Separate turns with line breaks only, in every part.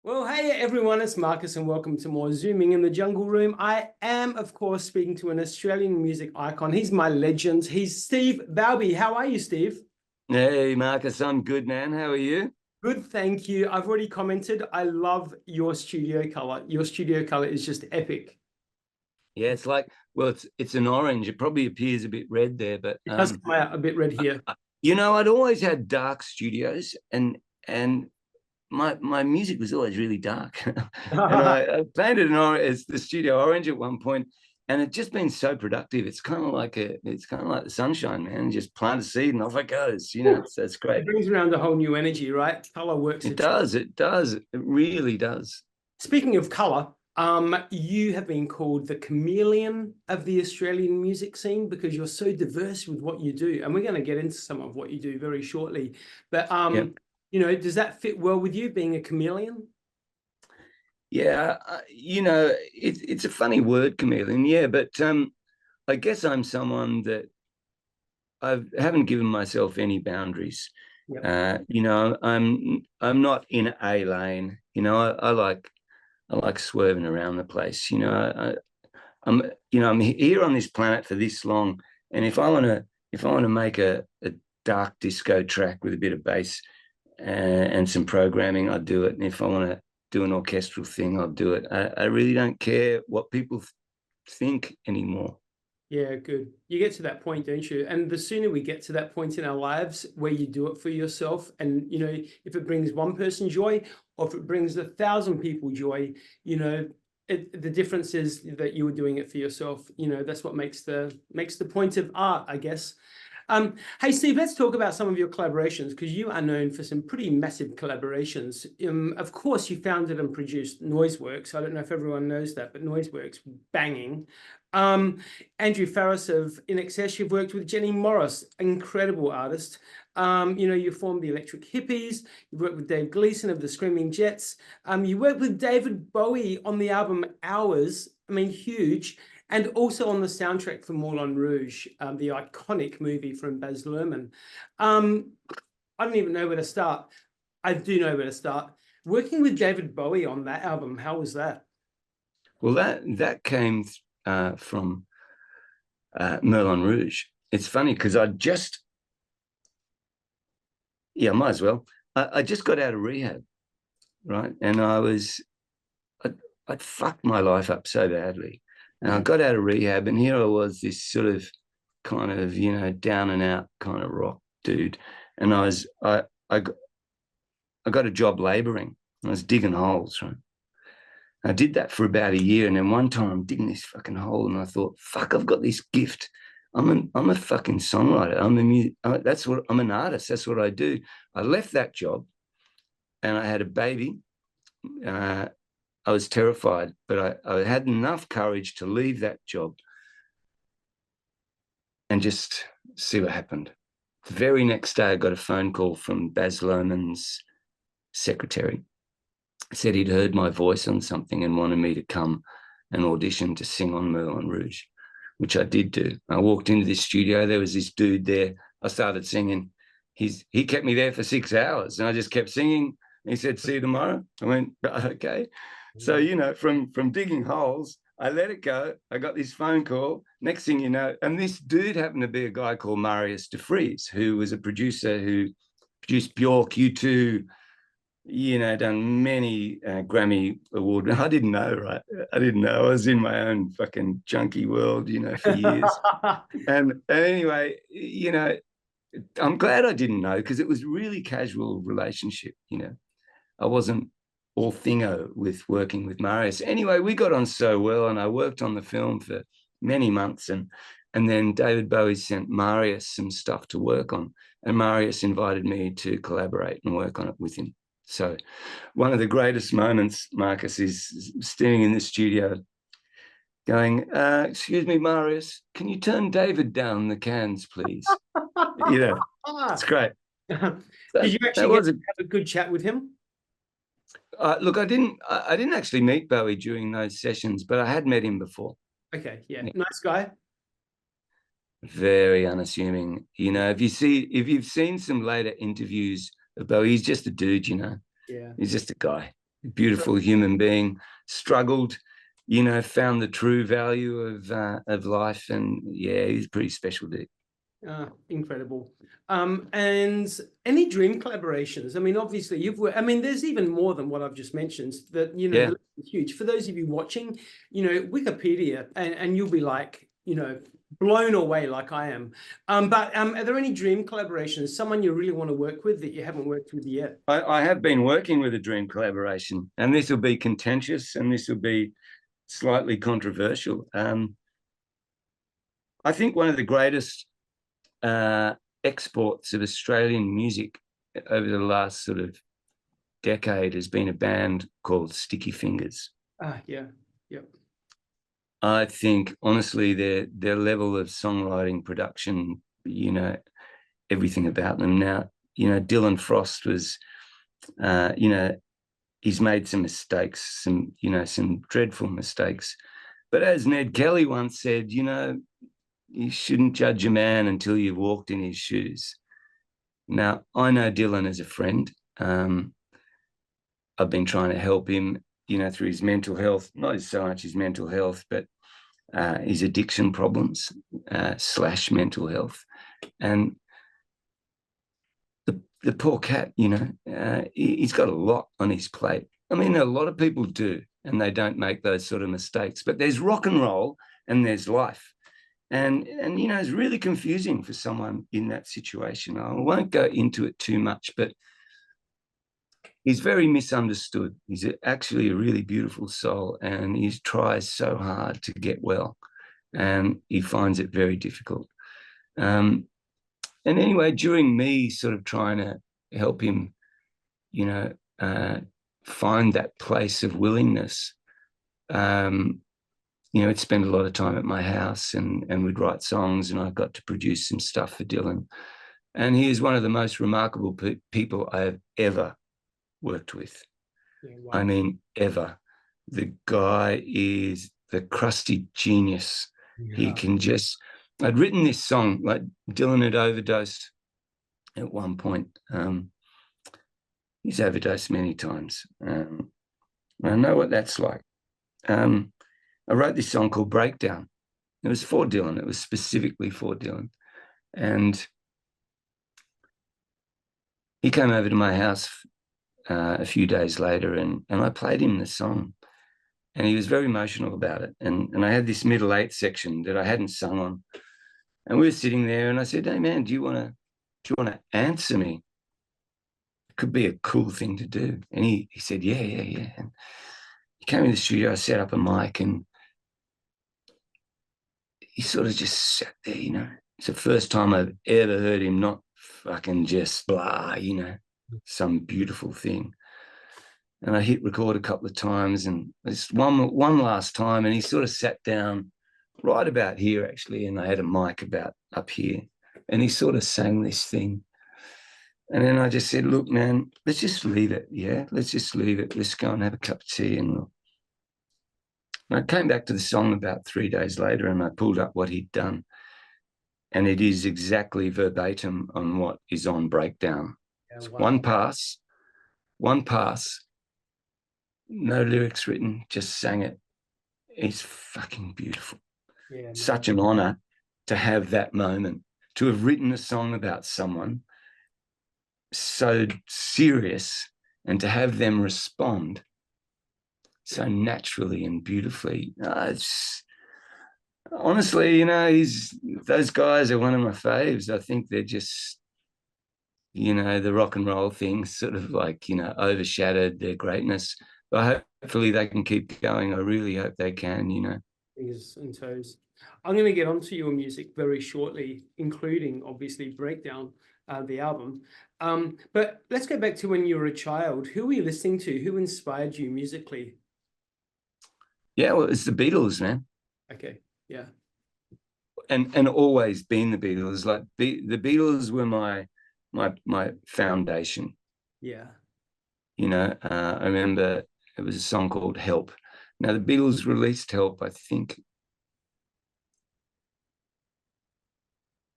Well, hey everyone, it's Marcus and welcome to more Zooming in the Jungle Room. I am, of course, speaking to an Australian music icon. He's my legend. He's Steve Balbi. How are you, Steve?
Hey, Marcus, I'm good, man. How are you?
Good, thank you. I've already commented. I love your studio color. Your studio color is just epic.
Yeah, it's like, well, it's an orange. It probably appears a bit red there, but
It does come out a bit red here.
I'd always had dark studios, and my music was always really dark. And I painted an orange as the studio orange at one point, and it's just been so productive. It's kind of like the sunshine, man. Just plant a seed and off it goes. It's
It
great.
brings around a whole new energy, right? Color works.
It does. It does. It really does.
Speaking of color, you have been called the chameleon of the Australian music scene because you're so diverse with what you do. And we're going to get into some of what you do very shortly. But,
Yep.
does that fit well with you being a chameleon?
Yeah, it's a funny word, chameleon. Yeah, but I guess I'm someone that I haven't given myself any boundaries.
Yep.
I'm not in a lane. I like swerving around the place. I'm here on this planet for this long, and if I want to make a dark disco track with a bit of bass and some programming, I'd do it. And if I want to do an orchestral thing, I'll do it. I really don't care what people think anymore.
Yeah, good. You get to that point, don't you? And the sooner we get to that point in our lives where you do it for yourself, and if it brings one person joy, or if it brings 1,000 people joy, the difference is that you were doing it for yourself. That's what makes the point of art, I guess. Hey, Steve, let's talk about some of your collaborations because you are known for some pretty massive collaborations. Of course, you founded and produced Noiseworks. I don't know if everyone knows that, but Noiseworks, banging. Andrew Farris of In Excess, you've worked with Jenny Morris, incredible artist. You formed the Electric Hippies. You've worked with Dave Gleason of the Screaming Jets. You worked with David Bowie on the album Hours. I mean, huge. And also on the soundtrack for Moulin Rouge, the iconic movie from Baz Luhrmann. I don't even know where to start. I do know where to start. Working with David Bowie on that album, how was that?
Well, that came from Moulin Rouge. It's funny because might as well. I just got out of rehab, right? And I'd fucked my life up so badly. And I got out of rehab, and here I was, this sort of kind of, down and out kind of rock dude. And I got a job laboring. I was digging holes, right? I did that for about a year, and then one time I'm digging this fucking hole, and I thought, "Fuck, I've got this gift. I'm a fucking songwriter. I'm an artist. That's what I do." I left that job, and I had a baby. I was terrified, but I had enough courage to leave that job and just see what happened. The very next day, I got a phone call from Baz Luhrmann's secretary. Said he'd heard my voice on something and wanted me to come and audition to sing on Moulin Rouge, which I did do. I walked into this studio. There was this dude there. I started singing. He kept me there for 6 hours, and I just kept singing. He said, "See you tomorrow." I went, "Okay." So, from digging holes, I let it go. I got this phone call. Next thing you know, and this dude happened to be a guy called Marius de Vries, who was a producer who produced Bjork, U2, done many Grammy Award. I didn't know, right? I didn't know. I was in my own fucking junkie world, for years. and anyway, I'm glad I didn't know because it was really casual relationship, I wasn't all thingo with working with Marius. Anyway, we got on so well, and I worked on the film for many months, and then David Bowie sent Marius some stuff to work on, and Marius invited me to collaborate and work on it with him. So one of the greatest moments, Marcus, is standing in the studio going, "Excuse me, Marius, can you turn David down the cans, please?" It's great.
Did you actually have a good chat with him?
Look, I didn't actually meet Bowie during those sessions, but I had met him before.
Okay, yeah. Nice guy.
Very unassuming. If you've seen some later interviews of Bowie, he's just a dude,
Yeah.
He's just a guy. beautiful human being, struggled, you know, found the true value of life. And yeah, he's pretty special dude.
Incredible. And any dream collaborations? I mean, obviously you've worked, I mean, there's even more than what I've just mentioned that, you know,
Yeah.
huge. For those of you watching, you know, Wikipedia, and you'll be like, you know, blown away like I am. But are there any dream collaborations, someone you really want to work with that you haven't worked with yet?
I have been working with a dream collaboration, and this will be contentious and this will be slightly controversial. I think one of the greatest exports of Australian music over the last sort of decade has been a band called Sticky Fingers.
Yeah. Yep.
I think honestly their level of songwriting, production, you know, everything about them. Now, you know, Dylan Frost was, you know, he's made some mistakes, some, you know, some dreadful mistakes. But as Ned Kelly once said, you know, you shouldn't judge a man until you've walked in his shoes. Now, I know Dylan as a friend. I've been trying to help him, you know, through his mental health, not so much his mental health, but his addiction problems / mental health. And the poor cat, you know, he's got a lot on his plate. I mean, a lot of people do, and they don't make those sort of mistakes. But there's rock and roll and there's life. And you know, it's really confusing for someone in that situation. I won't go into it too much, but he's very misunderstood. He's actually a really beautiful soul, and he tries so hard to get well, and he finds it very difficult. And anyway, during me sort of trying to help him, you know, find that place of willingness, you know, I'd spend a lot of time at my house and we'd write songs, and I got to produce some stuff for Dylan. And he is one of the most remarkable people I have ever worked with.
Yeah, wow.
I mean, ever. The guy is the crusty genius. Yeah. He can just, I'd written this song, like Dylan had overdosed at one point. He's overdosed many times. I know what that's like. I wrote this song called Breakdown. It was for Dylan. It was specifically for Dylan. And he came over to my house a few days later, and I played him the song. And he was very emotional about it. And I had this middle eight section that I hadn't sung on. And we were sitting there, and I said, "Hey man, do you want to answer me? It could be a cool thing to do." And he said, yeah. And he came in the studio, I set up a mic, and he sort of just sat there, you know. It's the first time I've ever heard him not fucking just blah, you know, some beautiful thing. And I hit record a couple of times, and it's one last time, and he sort of sat down right about here, actually, and I had a mic about up here, and he sort of sang this thing. And then I just said, "Look, man, let's just leave it, yeah? Let's just leave it. Let's go and have a cup of tea." And I came back to the song about 3 days later, and I pulled up what he'd done. And it is exactly verbatim on what is on Breakdown. Yeah, wow. One pass, no lyrics written, just sang it. It's fucking beautiful. Yeah, such an honor to have that moment, to have written a song about someone so serious and to have them respond so naturally and beautifully. Honestly, you know, those guys are one of my faves. I think they're just, you know, the rock and roll thing sort of like, you know, overshadowed their greatness. But hopefully they can keep going. I really hope they can, you know.
Fingers and toes. I'm going to get onto your music very shortly, including obviously Breakdown, the album. But let's go back to when you were a child. Who were you listening to? Who inspired you musically?
Yeah, well, it's the Beatles, man.
Okay, yeah.
And always been the Beatles. Like the Beatles were my foundation.
Yeah.
You know, I remember it was a song called Help. Now, the Beatles released Help, I think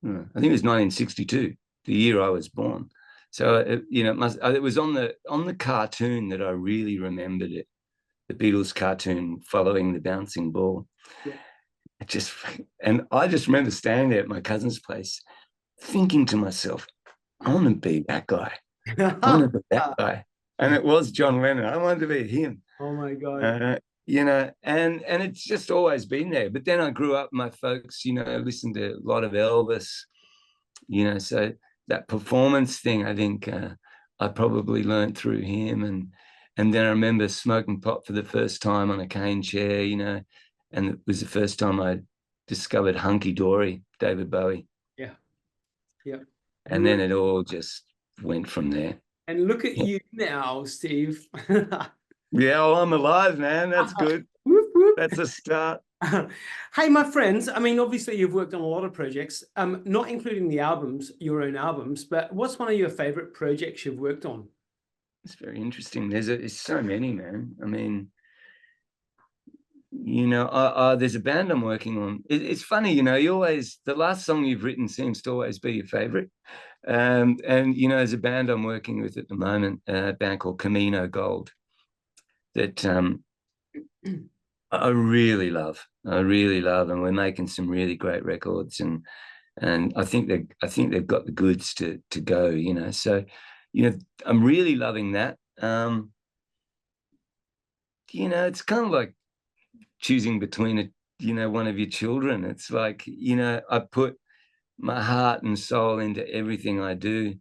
it was 1962, the year I was born. So it was on the cartoon that I really remembered it, the Beatles cartoon following the bouncing ball.
Yeah.
I just remember standing there at my cousin's place, thinking to myself, I want to be that guy. I want to be that guy. And it was John Lennon. I wanted to be him.
Oh my God.
And it's just always been there. But then I grew up, my folks, listened to a lot of Elvis, so that performance thing, I think I probably learned through him. And then I remember smoking pot for the first time on a cane chair, and it was the first time I discovered Hunky Dory, David Bowie.
Yeah. Yeah.
And then it all just went from there.
And look at you now, Steve.
Yeah, well, I'm alive, man. That's good.
Whoop, whoop.
That's a start.
Hey, my friends, I mean, obviously you've worked on a lot of projects, not including the albums, your own albums, but what's one of your favorite projects you've worked on?
It's very interesting. There's so many, man. I mean, there's a band I'm working on. It's funny, you always, the last song you've written seems to always be your favorite. And there's a band I'm working with at the moment, a band called Camino Gold, that I really love, and we're making some really great records, and I think they've got the goods to go, So, I'm really loving that. It's kind of like choosing between one of your children. It's like, I put my heart and soul into everything I do.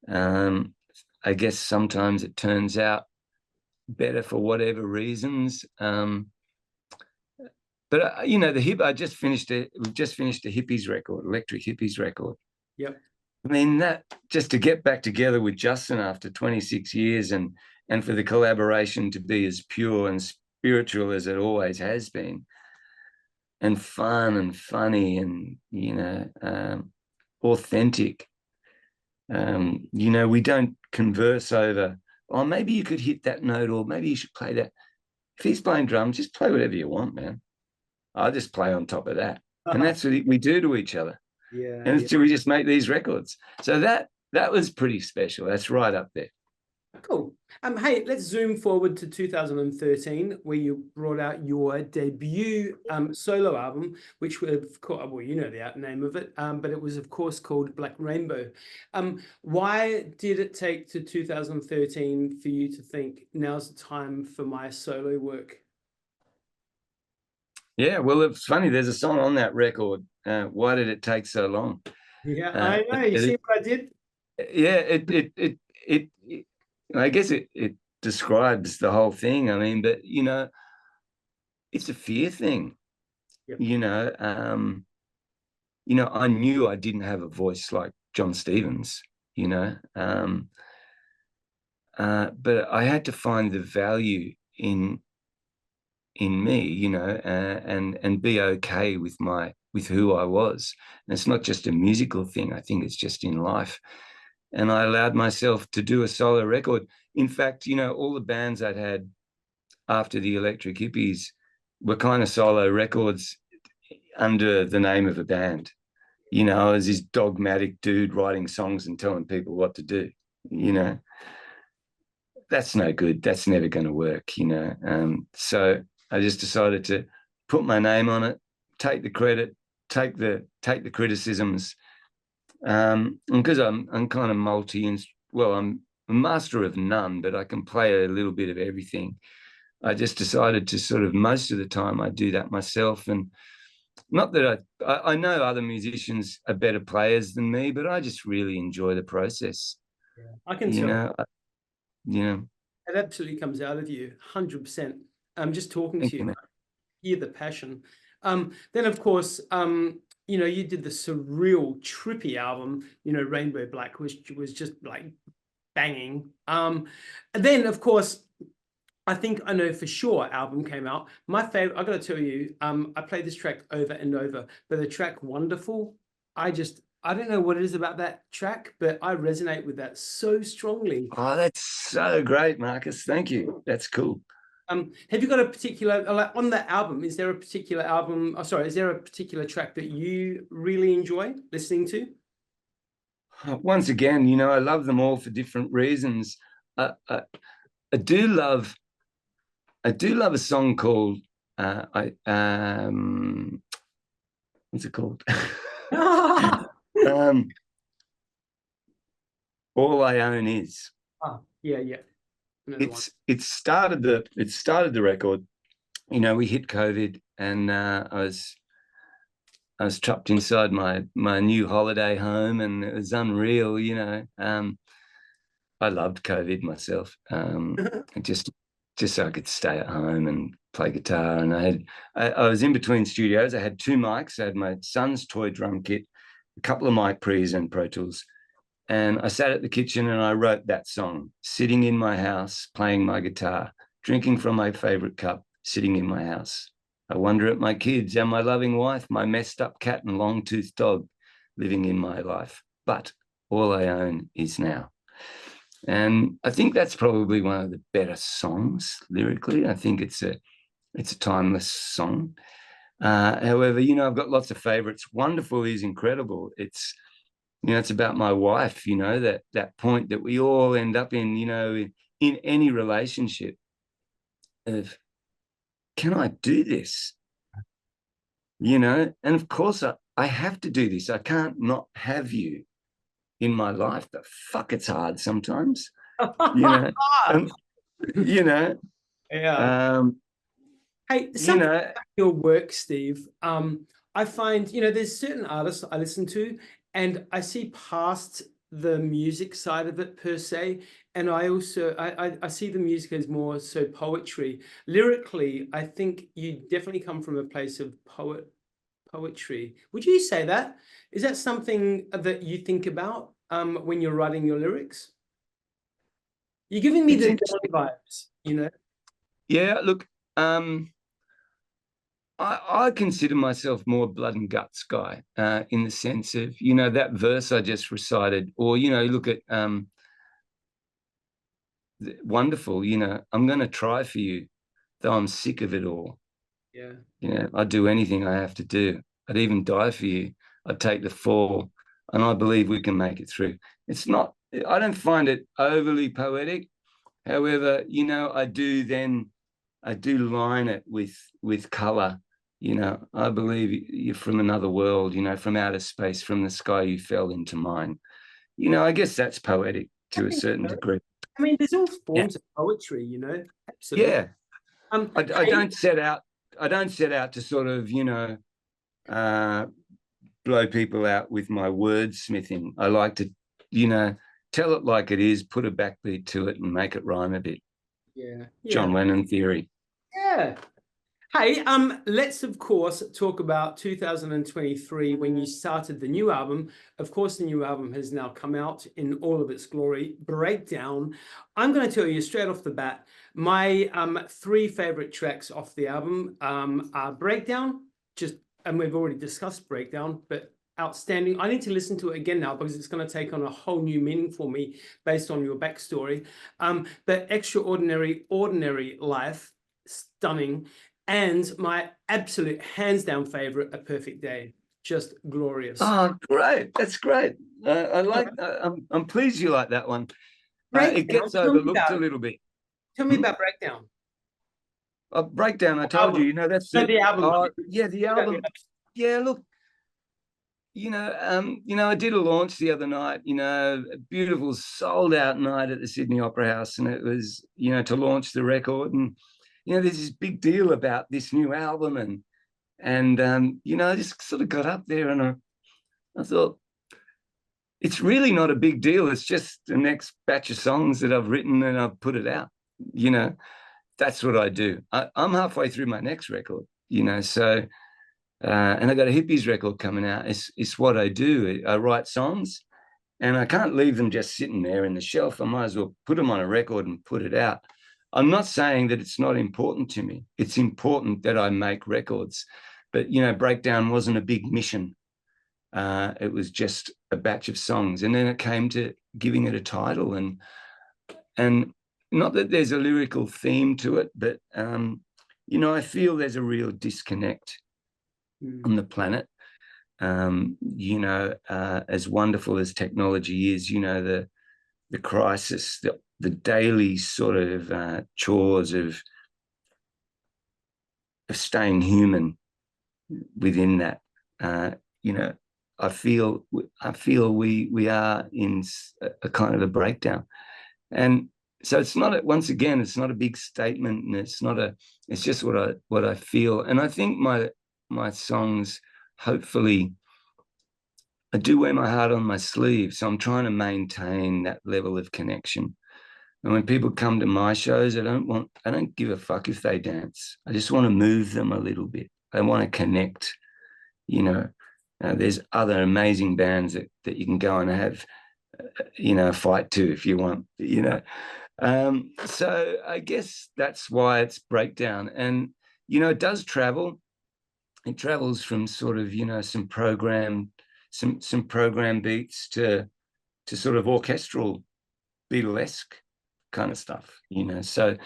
I guess sometimes it turns out better for whatever reasons. But I just finished we've just finished a Hippies record, Electric Hippies record.
Yep.
I mean, that just to get back together with Justin after 26 years and for the collaboration to be as pure and spiritual as it always has been, and fun and funny and authentic. We don't converse over, oh, maybe you could hit that note, or maybe you should play that. If he's playing drums, just play whatever you want, man. I'll just play on top of that. And that's what we do to each other.
Yeah.
And we just make these records. So that was pretty special. That's right up there.
Cool. Hey, let's zoom forward to 2013, where you brought out your debut solo album, which we've called, well, you know the name of it, but it was, of course, called Black Rainbow. Why did it take to 2013 for you to think, now's the time for my solo work?
Yeah, well, it's funny. There's a song on that record. Why did it take so long?
Yeah, I know. You see what I did?
Yeah, I guess it describes the whole thing. I mean, but it's a fear thing.
Yep.
I knew I didn't have a voice like John Stevens. But I had to find the value in me, and be okay with who I was. And it's not just a musical thing. I think it's just in life. And I allowed myself to do a solo record. In fact, all the bands I'd had after the Electric Hippies were kind of solo records under the name of a band. I was this dogmatic dude writing songs and telling people what to do. That's no good. That's never going to work. So I just decided to put my name on it, take the credit, take the criticisms. Because I'm kind of I'm a master of none, but I can play a little bit of everything. I just decided to sort of, most of the time I do that myself. And not that I know other musicians are better players than me, but I just really enjoy the process.
Yeah, I can tell. It absolutely comes out of you, 100%. I'm just talking to you. Hear the passion. Then, of course, you did the surreal, trippy album, Rainbow Black, which was just like banging. And then, of course, I think I know for sure album came out. My favorite, I got to tell you, I played this track over and over, but the track Wonderful, I don't know what it is about that track, but I resonate with that so strongly.
Oh, that's so great, Marcus. Thank you. That's cool.
Have you got a particular, like on that album, is there a particular is there a particular track that you really enjoy listening to?
Once again, you know, I love them all for different reasons. I do love a song called what's it called? um, All I Own Is.
Yeah, yeah.
It started the record. You know, we hit COVID, and I was trapped inside my new holiday home, and it was unreal. You know, I loved COVID myself. Just so I could stay at home and play guitar. And I was in between studios. I had two mics. I had my son's toy drum kit, a couple of mic pre's and Pro Tools. And I sat at the kitchen and I wrote that song, sitting in my house, playing my guitar, drinking from my favorite cup, sitting in my house. I wonder at my kids and my loving wife, my messed up cat and long-toothed dog living in my life. But all I own is now. And I think that's probably one of the better songs lyrically. I think it's a timeless song. However, you know, I've got lots of favorites. Wonderful is incredible. It's, you know, it's about my wife, you know, that point that we all end up in, you know, in any relationship of, can I do this? You know, and of course I have to do this. I can't not have you in my life, but fuck, it's hard sometimes, you know. You know,
Yeah. Hey,
you know,
about your work, Steve. I find, you know, there's certain artists I listen to, and I see past the music side of it per se, and I also I see the music as more so poetry. Lyrically, I think you definitely come from a place of poetry. Would you say that? Is that something that you think about when you're writing your lyrics? You're giving me
it's
the
interesting.
vibes, you know?
Yeah, look, I consider myself more blood and guts guy, in the sense of, you know, that verse I just recited, or, you know, look at Wonderful, you know, I'm going to try for you, though I'm sick of it all.
Yeah.
You know, I'd do anything I have to do. I'd even die for you. I'd take the fall, and I believe we can make it through. It's not, I don't find it overly poetic. However, you know, I do line it with color. You know, I believe you're from another world, you know, from outer space, from the sky you fell into mine. You know, I guess that's poetic
I
to a
think
certain
so.
degree.
I mean, there's all
Yeah.
forms of poetry, you know, absolutely.
Yeah. I
Hey,
don't set out to sort of, you know, uh, blow people out with my wordsmithing. I like to, you know, tell it like it is, put a backbeat to it and make it rhyme a bit.
yeah,
John
yeah,
Lennon theory.
yeah. Hey, let's of course talk about 2023 when you started the new album. Of course, the new album has now come out in all of its glory. Breakdown. I'm going to tell you straight off the bat, my three favorite tracks off the album are Breakdown, just, and we've already discussed Breakdown, but outstanding. I need to listen to it again now because it's going to take on a whole new meaning for me based on your backstory. But Extraordinary, Ordinary Life, stunning. And my absolute hands down favorite, A Perfect Day. Just glorious.
Oh, great. That's great. I'm pleased you like that one. It
Breakdown,
gets overlooked a little bit.
tell me about Breakdown.
Breakdown, I told you,
Album.
you know, that's
No,
it.
the album.
Yeah, the album. Yeah, look, you know, I did a launch the other night, you know, a beautiful sold out night at the Sydney Opera House. And it was, you know, to launch the record. And, you know, there's this big deal about this new album. And you know, I just sort of got up there and I thought, it's really not a big deal. It's just the next batch of songs that I've written and I've put it out. You know, that's what I do. I'm halfway through my next record, you know, so and I got a Hippies record coming out. It's what I do. I write songs and I can't leave them just sitting there in the shelf. I might as well put them on a record and put it out. I'm not saying that it's not important to me. It's important that I make records. But, you know, Breakdown wasn't a big mission. It was just a batch of songs. And then it came to giving it a title. And not that there's a lyrical theme to it, but, you know, I feel there's a real disconnect on the planet. You know, as wonderful as technology is, you know, the crisis, the daily sort of chores of staying human within that. You know, I feel we are in a kind of a breakdown, and so it's not, once again, it's not a big statement, and it's just what I feel. And I think my songs, hopefully, I do wear my heart on my sleeve, so I'm trying to maintain that level of connection. And when people come to my shows, I don't give a fuck if they dance. I just want to move them a little bit. I want to connect. You know, there's other amazing bands that you can go and have, you know, a fight to if you want. You know, so I guess that's why it's breakdown. And you know, it does travel. It travels from sort of, you know, some program beats to sort of orchestral Beatlesque kind of stuff, you know. So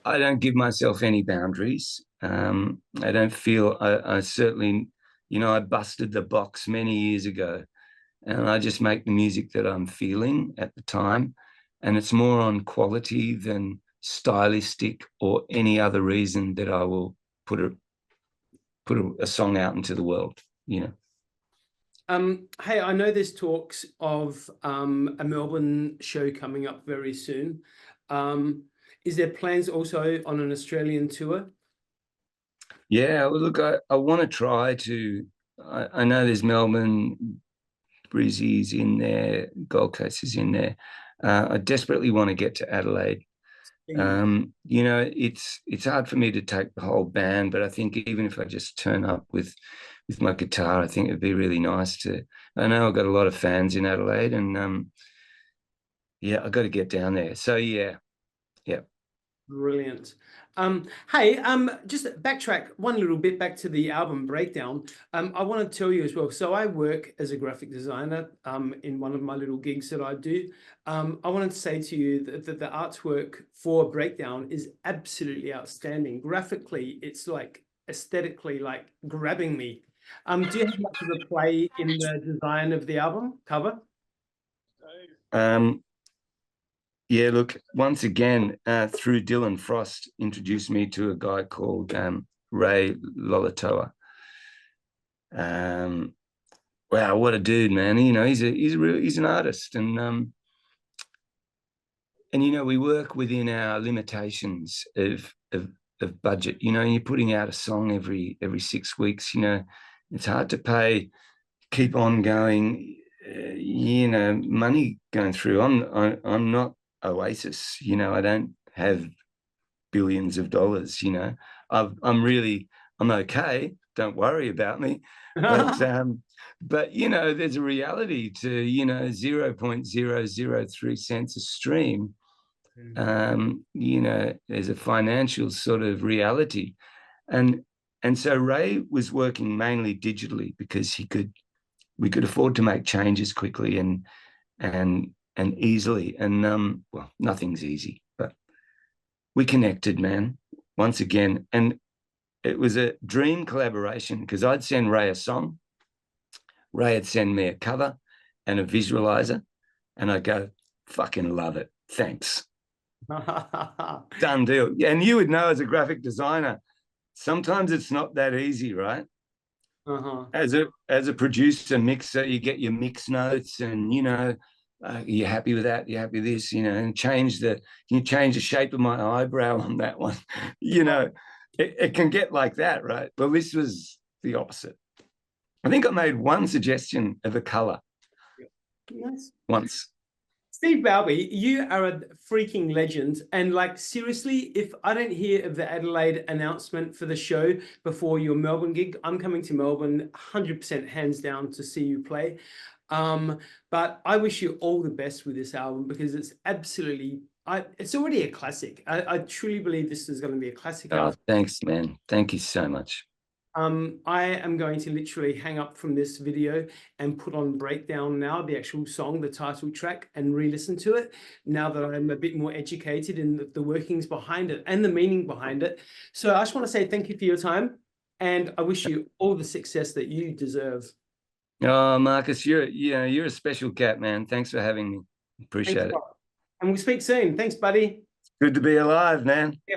I don't give myself any boundaries. I don't feel, I certainly, you know, I busted the box many years ago, and I just make the music that I'm feeling at the time. And it's more on quality than stylistic or any other reason that I will put a song out into the world, you know.
Hey, I know there's talks of a Melbourne show coming up very soon. Is there plans also on an Australian tour?
Yeah, well, look, I want to try to. I know there's Melbourne, Brizzy's in there, Gold Coast is in there. I desperately want to get to Adelaide. You know, it's hard for me to take the whole band, but I think even if I just turn up with my guitar, I think it'd be really nice to. I know I've got a lot of fans in Adelaide, and yeah, I've got to get down there. So yeah.
Brilliant. Hey, just backtrack one little bit back to the album breakdown. I want to tell you as well. So I work as a graphic designer in one of my little gigs that I do. I wanted to say to you that the artwork for Breakdown is absolutely outstanding. Graphically, it's like aesthetically like grabbing me. Do you have much of a play in the design of the album cover?
Yeah, look, once again, through Dylan Frost, introduced me to a guy called Ray Lolitoa. Wow, what a dude, man! You know, he's an artist, and you know, we work within our limitations of budget. You know, you're putting out a song every 6 weeks. You know, it's hard to keep on going. You know, money going through. I'm not Oasis, you know. I don't have billions of dollars, you know. I'm okay, don't worry about me. But you know, there's a reality to, you know, 0.003 cents a stream. You know, there's a financial sort of reality, and so Ray was working mainly digitally because we could afford to make changes quickly and easily. And well, nothing's easy, but we connected, man, once again. And it was a dream collaboration because I'd send Ray a song, Ray would send me a cover and a visualizer, and I'd go, fucking love it, thanks. Done deal. Yeah, and you would know, as a graphic designer, sometimes it's not that easy, right? As a producer, mixer, you get your mix notes, and you know, you're happy with that, you're happy with this, you know, and you change the shape of my eyebrow on that one. You know, it can get like that, right? Well, this was the opposite. I think I made one suggestion of a color.
Nice.
Once.
Steve Balbi, you are a freaking legend. And like, seriously, if I don't hear of the Adelaide announcement for the show before your Melbourne gig, I'm coming to Melbourne 100% hands down to see you play. But I wish you all the best with this album, because it's absolutely, it's already a classic. I truly believe this is going to be a classic album.
Thanks, man. Thank you so much.
I am going to literally hang up from this video and put on Breakdown now, the actual song, the title track, and re-listen to it now that I'm a bit more educated in the workings behind it and the meaning behind it. So I just want to say thank you for your time. And I wish you all the success that you deserve.
Oh, Markus, you're a special cat, man. Thanks for having me. Appreciate it.
And we'll speak soon. Thanks, buddy.
Good to be alive, man.
Yeah.